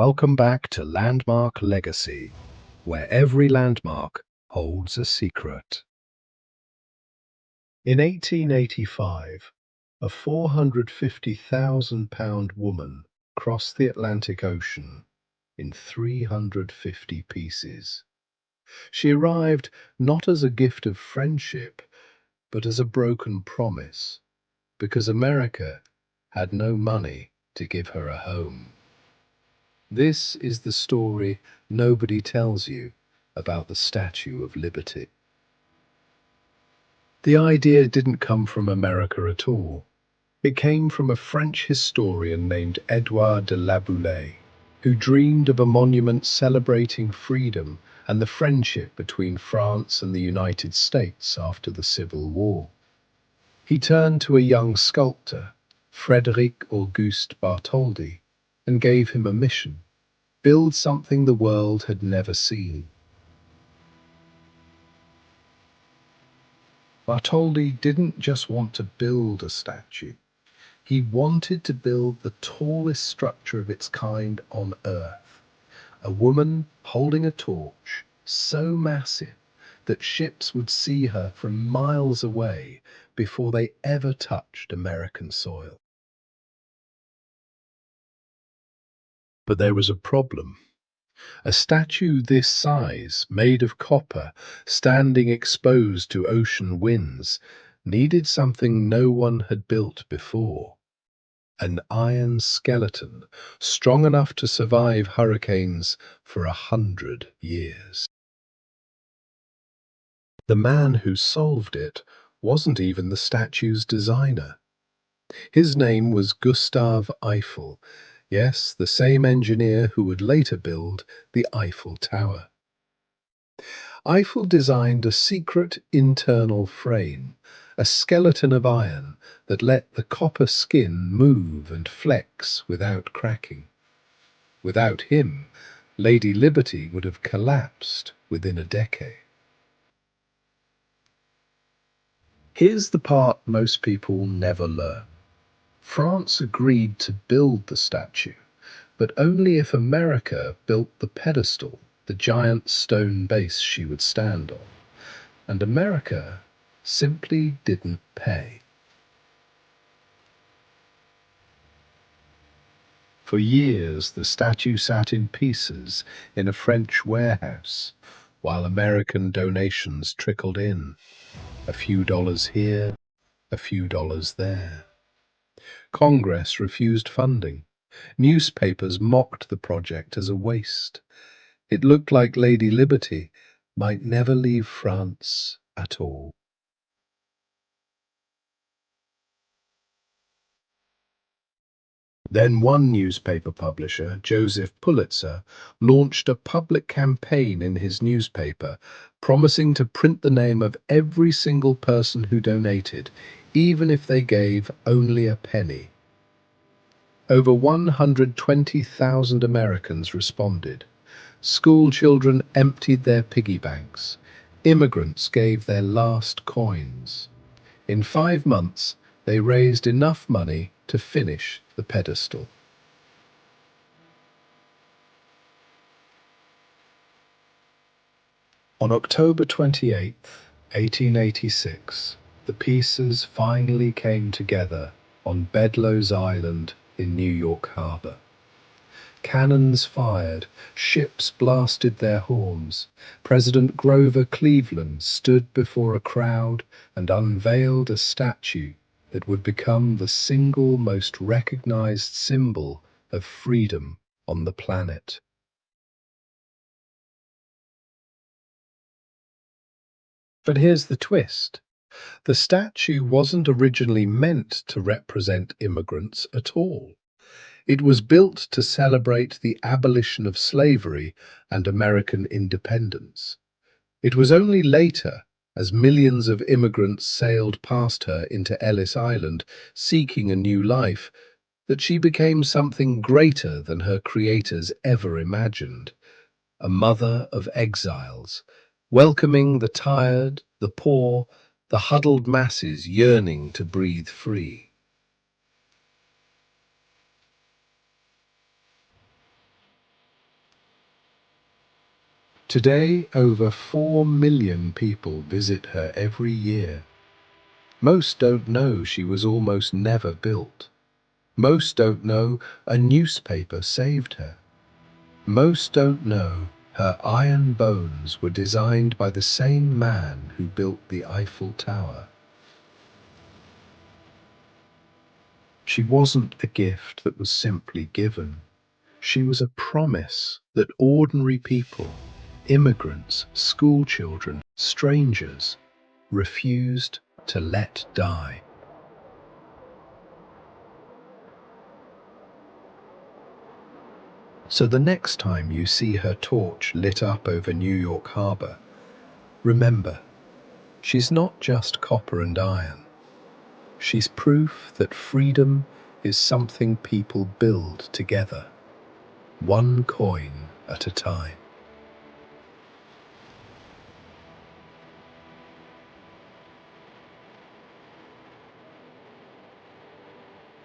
Welcome back to Landmark Legacy, where every landmark holds a secret. In 1885, a 450,000-pound woman crossed the Atlantic Ocean in 350 pieces. She arrived not as a gift of friendship, but as a broken promise, because America had no money to give her a home. This is the story nobody tells you about the Statue of Liberty. The idea didn't come from America at all. It came from a French historian named Edouard de La Boulaye, who dreamed of a monument celebrating freedom and the friendship between France and the United States after the Civil War. He turned to a young sculptor, Frédéric Auguste Bartholdi, and gave him a mission: build something the world had never seen. Bartholdi didn't just want to build a statue. He wanted to build the tallest structure of its kind on Earth. A woman holding a torch, so massive that ships would see her from miles away before they ever touched American soil. But there was a problem. A statue this size, made of copper, standing exposed to ocean winds, needed something no one had built before: an iron skeleton, strong enough to survive hurricanes for 100 years. The man who solved it wasn't even the statue's designer. His name was Gustave Eiffel, yes, the same engineer who would later build the Eiffel Tower. Eiffel designed a secret internal frame, a skeleton of iron that let the copper skin move and flex without cracking. Without him, Lady Liberty would have collapsed within a decade. Here's the part most people never learn. France agreed to build the statue, but only if America built the pedestal, the giant stone base she would stand on. And America simply didn't pay. For years, the statue sat in pieces in a French warehouse, while American donations trickled in. A few dollars here, a few dollars there. Congress refused funding. Newspapers mocked the project as a waste. It looked like Lady Liberty might never leave France at all. Then one newspaper publisher, Joseph Pulitzer, launched a public campaign in his newspaper, promising to print the name of every single person who donated, even if they gave only a penny. Over 120,000 Americans responded. School children emptied their piggy banks. Immigrants gave their last coins. In 5 months, they raised enough money to finish the pedestal. On October 28th, 1886, the pieces finally came together on Bedloe's Island in New York Harbor. Cannons fired, ships blasted their horns. President Grover Cleveland stood before a crowd and unveiled a statue that would become the single most recognized symbol of freedom on the planet. But here's the twist. The statue wasn't originally meant to represent immigrants at all. It was built to celebrate the abolition of slavery and American independence. It was only later, as millions of immigrants sailed past her into Ellis Island, seeking a new life, that she became something greater than her creators ever imagined: a mother of exiles, welcoming the tired, the poor, the huddled masses yearning to breathe free. Today, over 4 million people visit her every year. Most don't know she was almost never built. Most don't know a newspaper saved her. Most don't know her iron bones were designed by the same man who built the Eiffel Tower. She wasn't a gift that was simply given. She was a promise that ordinary people, immigrants, school children, strangers, refused to let die. So the next time you see her torch lit up over New York Harbor, remember, she's not just copper and iron. She's proof that freedom is something people build together, one coin at a time.